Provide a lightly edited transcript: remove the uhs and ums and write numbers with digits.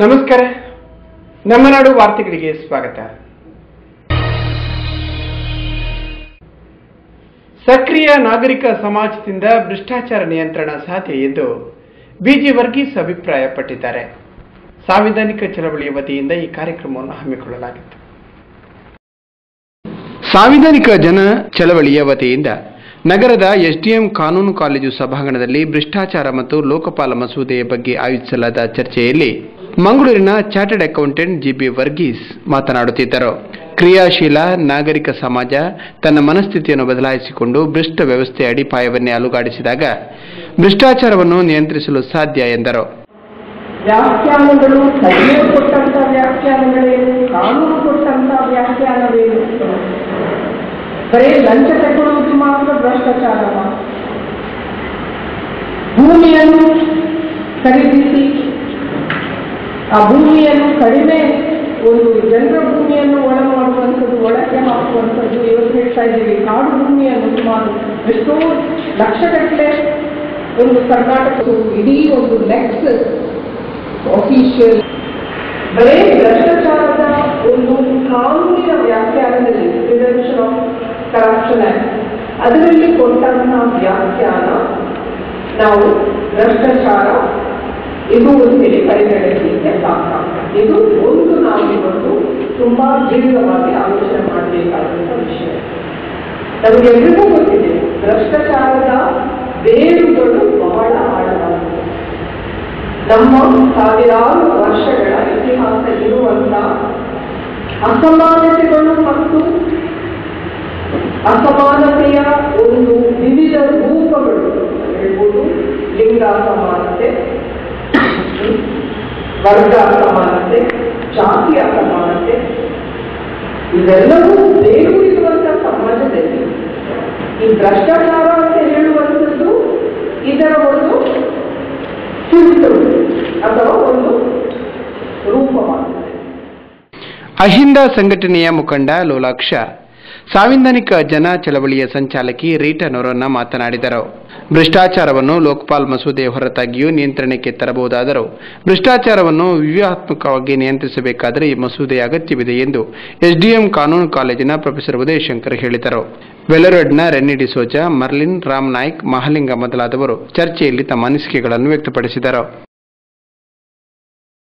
ನಮಸ್ಕಾರ. ನಮ್ಮ ನಾಡು ವಾರ್ತೆಗಳಿಗೆ ಸ್ವಾಗತ. ಸಕ್ರಿಯ ನಾಗರಿಕ ಸಮಾಜದಿಂದ ಭ್ರಷ್ಟಾಚಾರ ನಿಯಂತ್ರಣ ಸಾಧ್ಯ ಎಂದು ಬಿಜಿ ವರ್ಗೀಸ್ ಅಭಿಪ್ರಾಯಪಟ್ಟಿದ್ದಾರೆ. ಸಾಂವಿಧಾನಿಕ ಚಳವಳಿಯ ವತಿಯಿಂದ ಈ ಕಾರ್ಯಕ್ರಮವನ್ನು ಹಮ್ಮಿಕೊಳ್ಳಲಾಗಿತ್ತು. ಸಾಂವಿಧಾನಿಕ ಜನ ಚಳವಳಿಯ ವತಿಯಿಂದ ನಗರದ ಎಸ್ಡಿಎಂ ಕಾನೂನು ಕಾಲೇಜು ಸಭಾಂಗಣದಲ್ಲಿ ಭ್ರಷ್ಟಾಚಾರ ಮತ್ತು ಲೋಕಪಾಲ ಮಸೂದೆಯ ಬಗ್ಗೆ ಆಯೋಜಿಸಲಾದ ಚರ್ಚೆಯಲ್ಲಿ ಮಂಗಳೂರಿನ ಚಾರ್ಟರ್ಡ್ ಅಕೌಂಟೆಂಟ್ ಜಿಬಿ ವರ್ಗೀಸ್ ಮಾತನಾಡುತ್ತಿದ್ದರು. ಕ್ರಿಯಾಶೀಲ ನಾಗರಿಕ ಸಮಾಜ ತನ್ನ ಮನಸ್ಥಿತಿಯನ್ನು ಬದಲಾಯಿಸಿಕೊಂಡು ಭ್ರಷ್ಟ ವ್ಯವಸ್ಥೆ ಅಡಿಪಾಯವನ್ನೇ ಅಲುಗಾಡಿಸಿದಾಗ ಭ್ರಷ್ಟಾಚಾರವನ್ನು ನಿಯಂತ್ರಿಸಲು ಸಾಧ್ಯ ಎಂದರು. ವ್ಯಾಖ್ಯಾನಗಳು ಸರಿಯಾಗಿ ಕೊಟ್ಟಂತ ವ್ಯಾಖ್ಯಾನಗಳೇನು, ಕಾನೂನು ಕೊಟ್ಟಂತ ವ್ಯಾಖ್ಯಾನವೇನು? ಬರೀ ಲಂಚ ತಗೊಳ್ಳುವುದು ಮಾತ್ರ ಭ್ರಷ್ಟಾಚಾರ? ಭೂಮಿಯನ್ನು ಖರೀದಿಸಿ ಆ ಭೂಮಿಯನ್ನು ಕಡಿಮೆ ಒಂದು ಜನರ ಭೂಮಿಯನ್ನು ಒಳ ಮಾಡುವಂಥದ್ದು, ಒಳಗೆ ಹಾಕುವಂಥದ್ದು. ಇವತ್ತು ಹೇಳ್ತಾ ಇದ್ದೀವಿ, ಕಾಡು ಭೂಮಿಯನ್ನು ಸುಮಾರು ಎಷ್ಟೋ ಲಕ್ಷಗಟ್ಟಲೆ ಒಂದು ಕರ್ನಾಟಕ ಇಡೀ ಒಂದು ನೆಕ್ಸಸ್ ಆಫೀಷಿಯಲ್ ಬರೇ ಭ್ರಷ್ಟಾಚಾರದ ಒಂದು ಕಾನೂನಿನ ವ್ಯಾಖ್ಯಾನದಲ್ಲಿ ಪ್ರಿವೆನ್ಷನ್ ಆಫ್ ಕರಪ್ಷನ್ ಆಕ್ಟ್ ಅದರಲ್ಲಿ ಕೊಟ್ಟಂತಹ ವ್ಯಾಖ್ಯಾನ ನಾವು ಭ್ರಷ್ಟಾಚಾರ ಇದು ಅಂತೇಳಿ ಪರಿಗಣಿಸಲಿಕ್ಕೆ ಸಾಕಾಗ್ತದೆ. ಇದು ಒಂದು ನಾವು ಇವತ್ತು ತುಂಬಾ ದೀರ್ಘವಾಗಿ ಆಲೋಚನೆ ಮಾಡಬೇಕಾದಂತಹ ವಿಷಯ. ನಮಗೆಲ್ಲರಿಗೂ ಗೊತ್ತಿದೆ, ಭ್ರಷ್ಟಾಚಾರದ ಬೇರುಗಳು ಬಹಳ ಆಳವಾಗಿದೆ. ನಮ್ಮ ಸಾವಿರಾರು ವರ್ಷಗಳ ಇತಿಹಾಸ ಇರುವಂತ ಅಸಮಾನತೆಗಳು ಮತ್ತು ಅಸಮಾನತೆಯ ಒಂದು ವಿವಿಧ ರೂಪಗಳು ಹೇಳ್ಬೋದು. ಲಿಂಗ ಅಸಮಾನತೆ, ವರ್ಗ ಅಸಮಾನತೆ, ಜಾತಿ ಅಸಮಾನತೆ, ಇವೆಲ್ಲವೂ ಬೇರೂರಿರುವಂತ ಸಮಾಜದಲ್ಲಿ ಈ ಭ್ರಷ್ಟಾಚಾರ ಅಂತ ಹೇಳುವಂಥದ್ದು ಇದರ ಒಂದು ಸಿಂಪ್ಟಮ್ ಅಥವಾ ಒಂದು ರೂಪವಾಗಿದೆ. ಅಹಿಂದ ಸಂಘಟನೆಯ ಮುಖಂಡ ಲೋಲಾಕ್ಷ, ಸಾಂವಿಧಾನಿಕ ಜನ ಚಳವಳಿಯ ಸಂಚಾಲಕಿ ರೀಟಾ ನೊರನ್ನ ಮಾತನಾಡಿದರು. ಭ್ರಷ್ಟಾಚಾರವನ್ನು ಲೋಕಪಾಲ್ ಮಸೂದೆಯ ಹೊರತಾಗಿಯೂ ನಿಯಂತ್ರಣಕ್ಕೆ ತರಬಹುದಾದರೂ ಭ್ರಷ್ಟಾಚಾರವನ್ನು ವ್ಯೂಹಾತ್ಮಕವಾಗಿ ನಿಯಂತ್ರಿಸಬೇಕಾದರೆ ಈ ಮಸೂದೆಯ ಅಗತ್ಯವಿದೆ ಎಂದು ಎಸ್ಡಿಎಂ ಕಾನೂನು ಕಾಲೇಜಿನ ಪ್ರೊಫೆಸರ್ ಉದಯಶಂಕರ್ ಹೇಳಿದರು. ವೆಲೋರೆಡ್ನ ರೆನ್ನಿ ಡಿಸೋಜಾ, ಮರ್ಲಿನ್, ರಾಮ್ ನಾಯ್ಕ್, ಮಹಾಲಿಂಗ ಮೊದಲಾದವರು ಚರ್ಚೆಯಲ್ಲಿ ತಮ್ಮ ಅನಿಸಿಕೆಗಳನ್ನು ವ್ಯಕ್ತಪಡಿಸಿದರು.